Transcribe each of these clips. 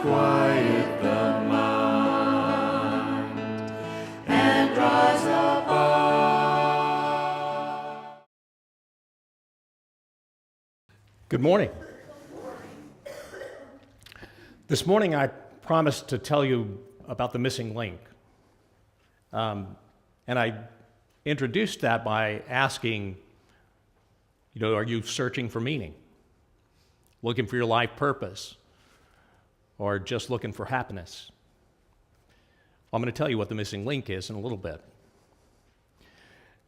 quiet the mind and rise above. Good morning. This morning I promised to tell you about the missing link. And I introduced that by asking, are you searching for meaning? Looking for your life purpose? Or just looking for happiness? I'm going to tell you what the missing link is in a little bit.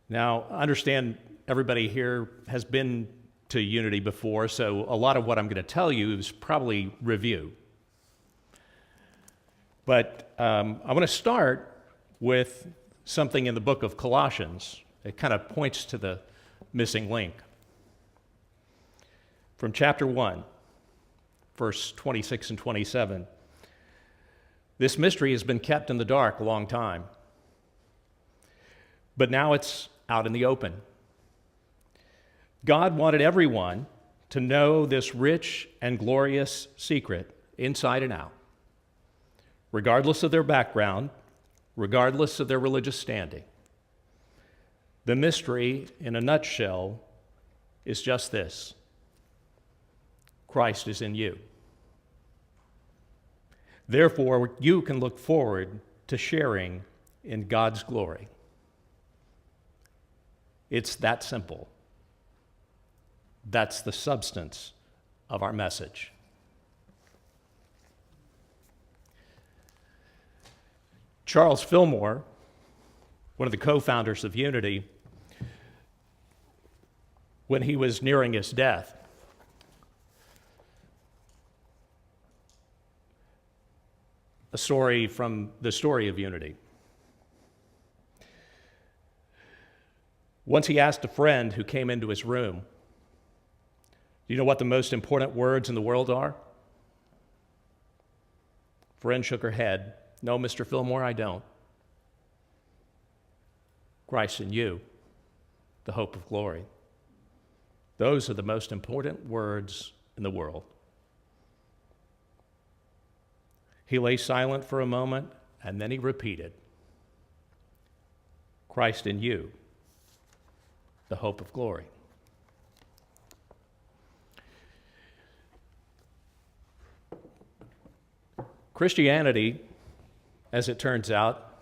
Now, I understand everybody here has been to Unity before, so a lot of what I'm going to tell you is probably review. But I want to start with something in the book of Colossians. It kind of points to the missing link. From chapter 1, verse 26 and 27. This mystery has been kept in the dark a long time, but now it's out in the open. God wanted everyone to know this rich and glorious secret inside and out, regardless of their background, regardless of their religious standing. The mystery, in a nutshell, is just this: Christ is in you. Therefore, you can look forward to sharing in God's glory. It's that simple. That's the substance of our message. Charles Fillmore, one of the co-founders of Unity, when he was nearing his death, a story from the story of Unity. Once he asked a friend who came into his room, "Do you know what the most important words in the world are?" Friend shook her head. "No, Mr. Fillmore, I don't." Christ in you, the hope of glory. Those are the most important words in the world. He lay silent for a moment, and then he repeated, Christ in you, the hope of glory. Christianity, as it turns out,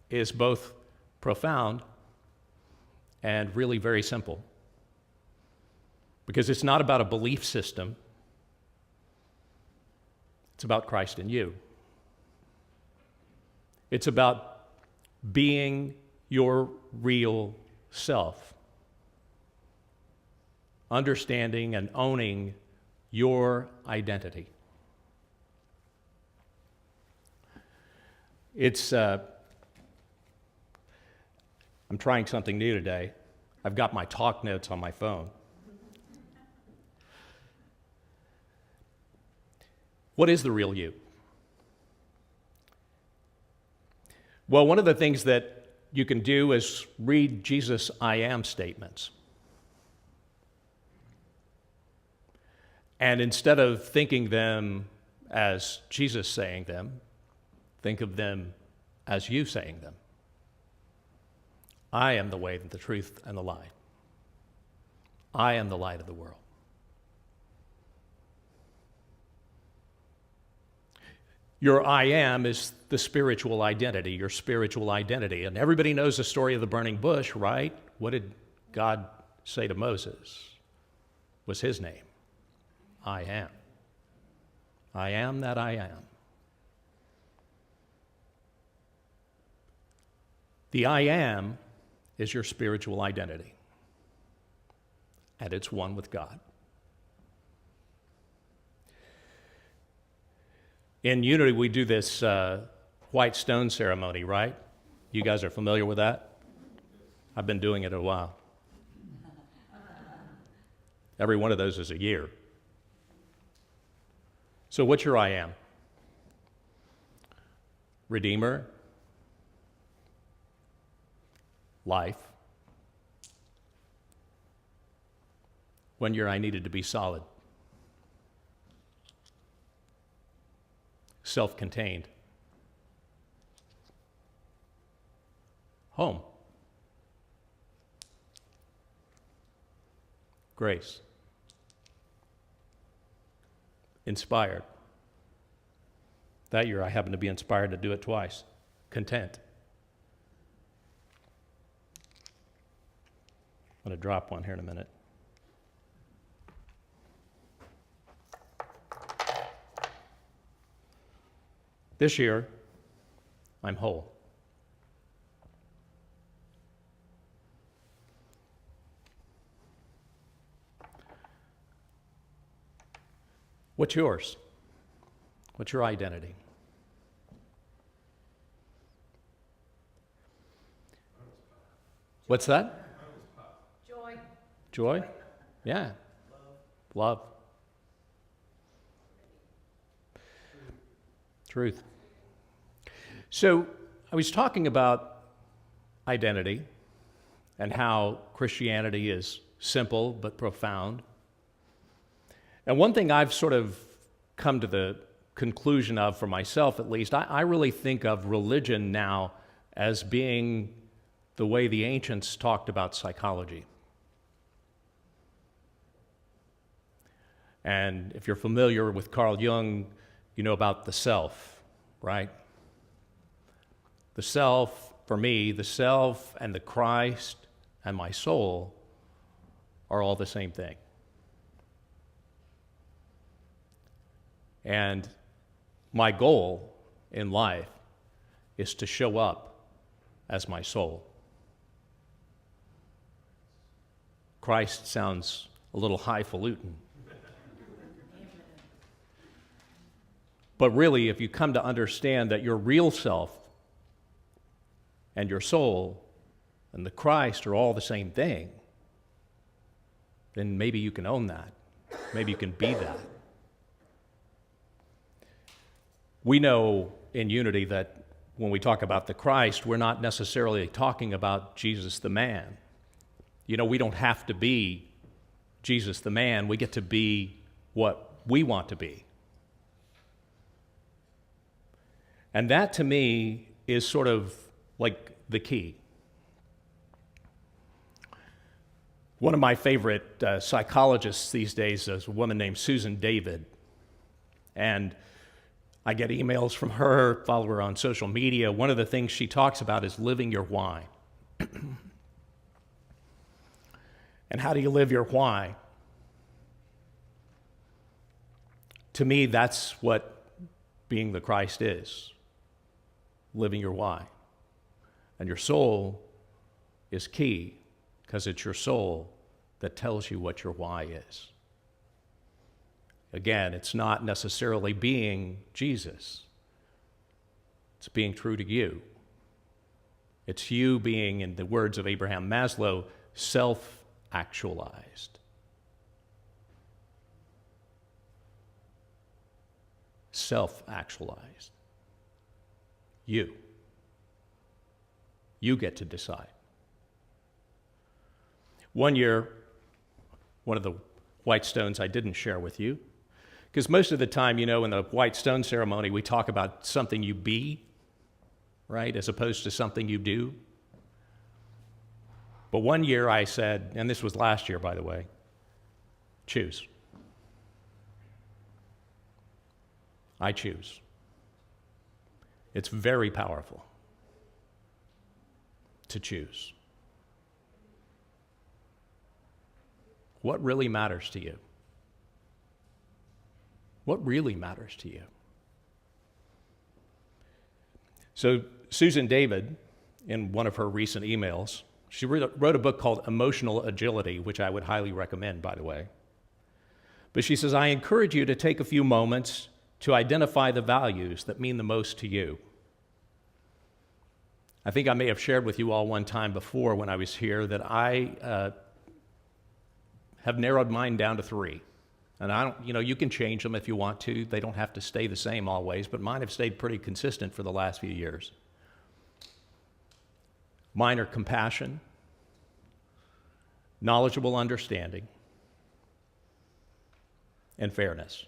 is both profound and really very simple, because it's not about a belief system. It's about Christ in you. It's about being your real self, understanding and owning your identity. I'm trying something new today. I've got my talk notes on my phone. What is the real you? Well, one of the things that you can do is read Jesus' I am statements. And instead of thinking them as Jesus saying them, think of them as you saying them. I am the way, the truth, and the light. I am the light of the world. Your I am is the spiritual identity, your spiritual identity. And everybody knows the story of the burning bush, right? What did God say to Moses? Was his name? I am. I am that I am. The I am is your spiritual identity, and it's one with God. In Unity, we do this white stone ceremony, right? You guys are familiar with that? I've been doing it a while. Every one of those is a year. So what's your I am? Redeemer, life. One year I needed to be solid. self-contained. Home. Grace. Inspired. That year I happened to be inspired to do it twice. Content. I'm going to drop one here in a minute. This year, I'm whole. What's yours? What's your identity? What's that? Joy. Joy? Yeah. Love. Truth. So I was talking about identity and how Christianity is simple but profound. And one thing I've sort of come to the conclusion of, for myself at least, I really think of religion now as being the way the ancients talked about psychology. And if you're familiar with Carl Jung, you know about the self, right? The self, for me, the self and the Christ and my soul are all the same thing. And my goal in life is to show up as my soul. Christ sounds a little highfalutin. But really, if you come to understand that your real self and your soul and the Christ are all the same thing, then maybe you can own that. Maybe you can be that. We know in Unity that when we talk about the Christ, we're not necessarily talking about Jesus the man. You know, we don't have to be Jesus the man. We get to be what we want to be. And that, to me, is sort of like the key. One of my favorite psychologists these days is a woman named Susan David. And I get emails from her, follow her on social media. One of the things she talks about is living your why. And how do you live your why? To me, that's what being the Christ is. Living your why. And your soul is key, because it's your soul that tells you what your why is. Again, it's not necessarily being Jesus. It's being true to you. It's you being, in the words of Abraham Maslow, self-actualized. Self-actualized. You. You get to decide. One year, one of the white stones I didn't share with you, because most of the time, you know, in the white stone ceremony, we talk about something you be, right, as opposed to something you do. But one year I said, and this was last year, by the way, choose. I choose. It's very powerful to choose. What really matters to you? What really matters to you? So Susan David, in one of her recent emails, she wrote a book called Emotional Agility, which I would highly recommend, by the way. But she says, I encourage you to take a few moments to identify the values that mean the most to you. I think I may have shared with you all one time before when I was here that I have narrowed mine down to 3. And I don't, you know, you can change them if you want to. They don't have to stay the same always, but mine have stayed pretty consistent for the last few years. Mine are compassion, knowledgeable understanding, and fairness.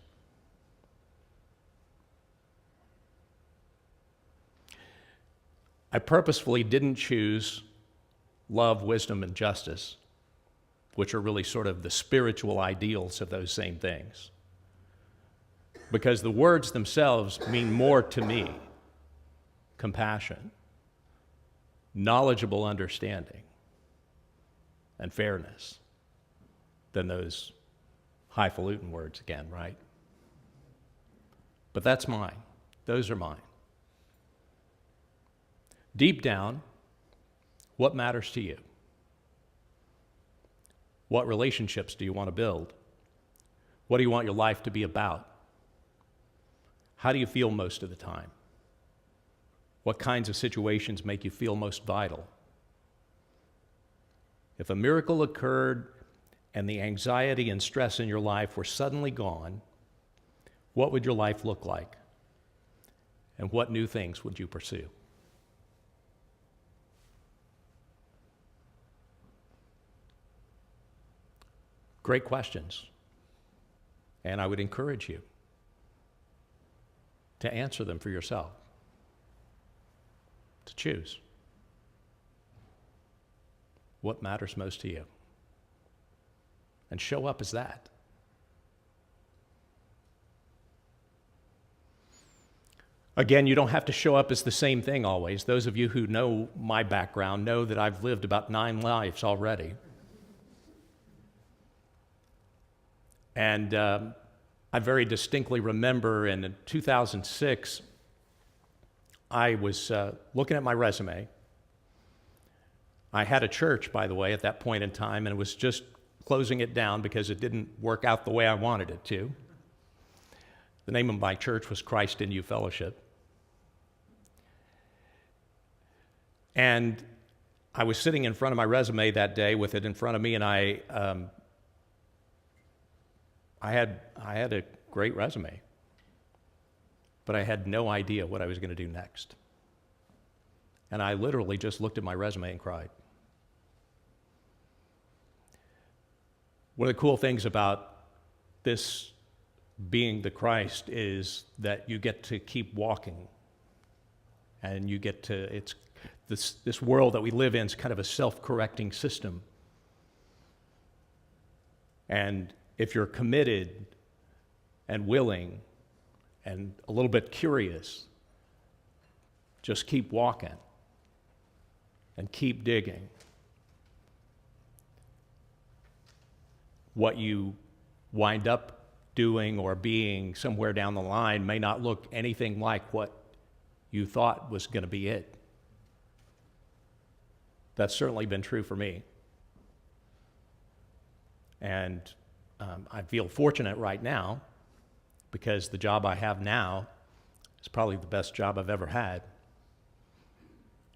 I purposefully didn't choose love, wisdom, and justice, which are really sort of the spiritual ideals of those same things. Because the words themselves mean more to me: compassion, knowledgeable understanding, and fairness, than those highfalutin words again, right? But that's mine. Those are mine. Deep down, what matters to you? What relationships do you want to build? What do you want your life to be about? How do you feel most of the time? What kinds of situations make you feel most vital? If a miracle occurred and the anxiety and stress in your life were suddenly gone, what would your life look like? And what new things would you pursue? Great questions. And I would encourage you to answer them for yourself, to choose what matters most to you, and show up as that. Again, you don't have to show up as the same thing always. Those of you who know my background know that I've lived about 9 lives already. And I very distinctly remember in 2006, I was looking at my resume. I had a church, by the way, at that point in time, and was just closing it down because it didn't work out the way I wanted it to. The name of my church was Christ in You Fellowship. And I was sitting in front of my resume that day with it in front of me, and I had a great resume, but I had no idea what I was going to do next. And I literally just looked at my resume and cried. One of the cool things about this being the Christ is that you get to keep walking, and you get to, it's this world that we live in is kind of a self-correcting system. And if you're committed and willing and a little bit curious, just keep walking and keep digging. What you wind up doing or being somewhere down the line may not look anything like what you thought was going to be it. That's certainly been true for me. And I feel fortunate right now because the job I have now is probably the best job I've ever had.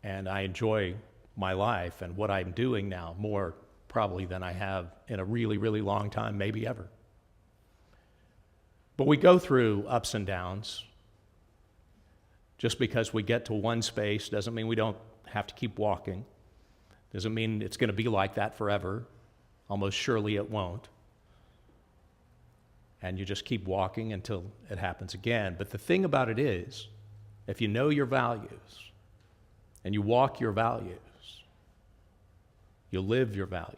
And I enjoy my life and what I'm doing now more probably than I have in a really, really long time, maybe ever. But we go through ups and downs. Just because we get to one space doesn't mean we don't have to keep walking. Doesn't mean it's going to be like that forever. Almost surely it won't. And you just keep walking until it happens again. But the thing about it is, if you know your values and you walk your values, you live your values,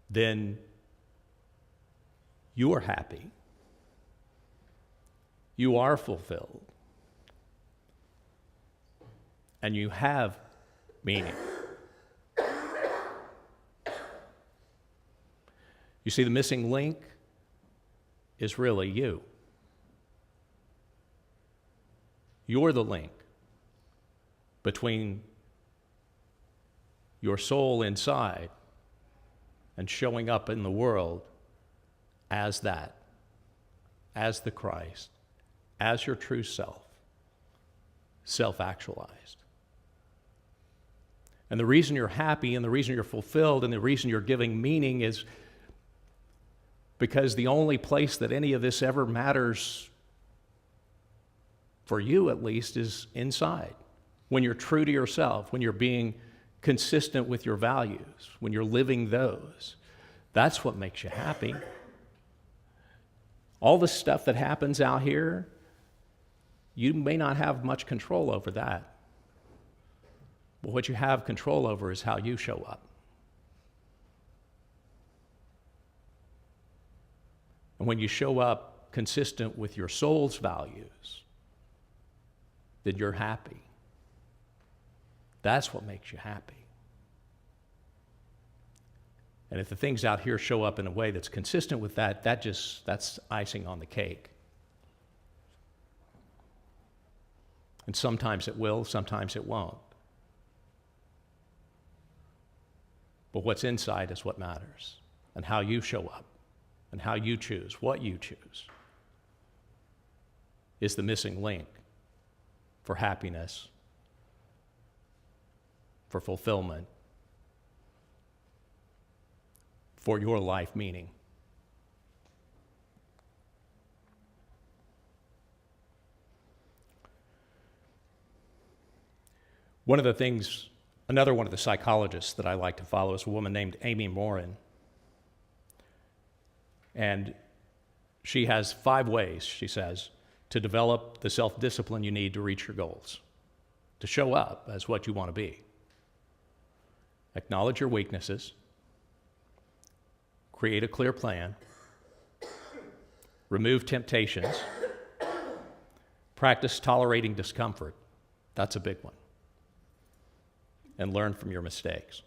then you are happy. You are fulfilled. And you have meaning. You see, the missing link is really you. You're the link between your soul inside and showing up in the world as that, as the Christ, as your true self, self-actualized. And the reason you're happy and the reason you're fulfilled and the reason you're giving meaning is because the only place that any of this ever matters, for you at least, is inside. When you're true to yourself, when you're being consistent with your values, when you're living those, that's what makes you happy. All the stuff that happens out here, You may not have much control over that. But what you have control over is how you show up. And when you show up consistent with your soul's values, then you're happy. That's what makes you happy. And if the things out here show up in a way that's consistent with that, that's icing on the cake. And sometimes it will, sometimes it won't. But what's inside is what matters, and how you show up, and how you choose, what you choose, is the missing link for happiness, for fulfillment, for your life meaning. Another one of the psychologists that I like to follow is a woman named Amy Morin. And she has 5 ways, she says, to develop the self-discipline you need to reach your goals, to show up as what you want to be. Acknowledge your weaknesses, create a clear plan, remove temptations, practice tolerating discomfort, that's a big one, and learn from your mistakes.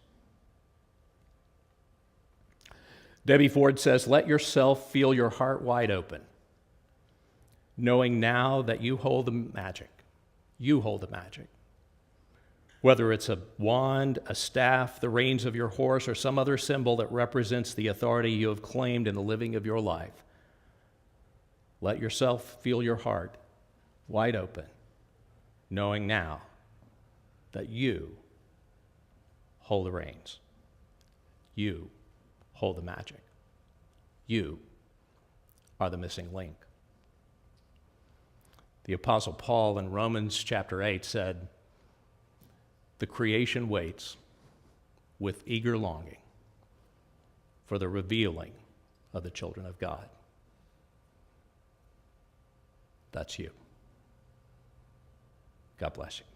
Debbie Ford says, let yourself feel your heart wide open, knowing now that you hold the magic. You hold the magic. Whether it's a wand, a staff, the reins of your horse, or some other symbol that represents the authority you have claimed in the living of your life, let yourself feel your heart wide open, knowing now that you hold the reins. You hold the magic. You are the missing link. The Apostle Paul in Romans chapter 8 said, the creation waits with eager longing for the revealing of the children of God. That's you. God bless you.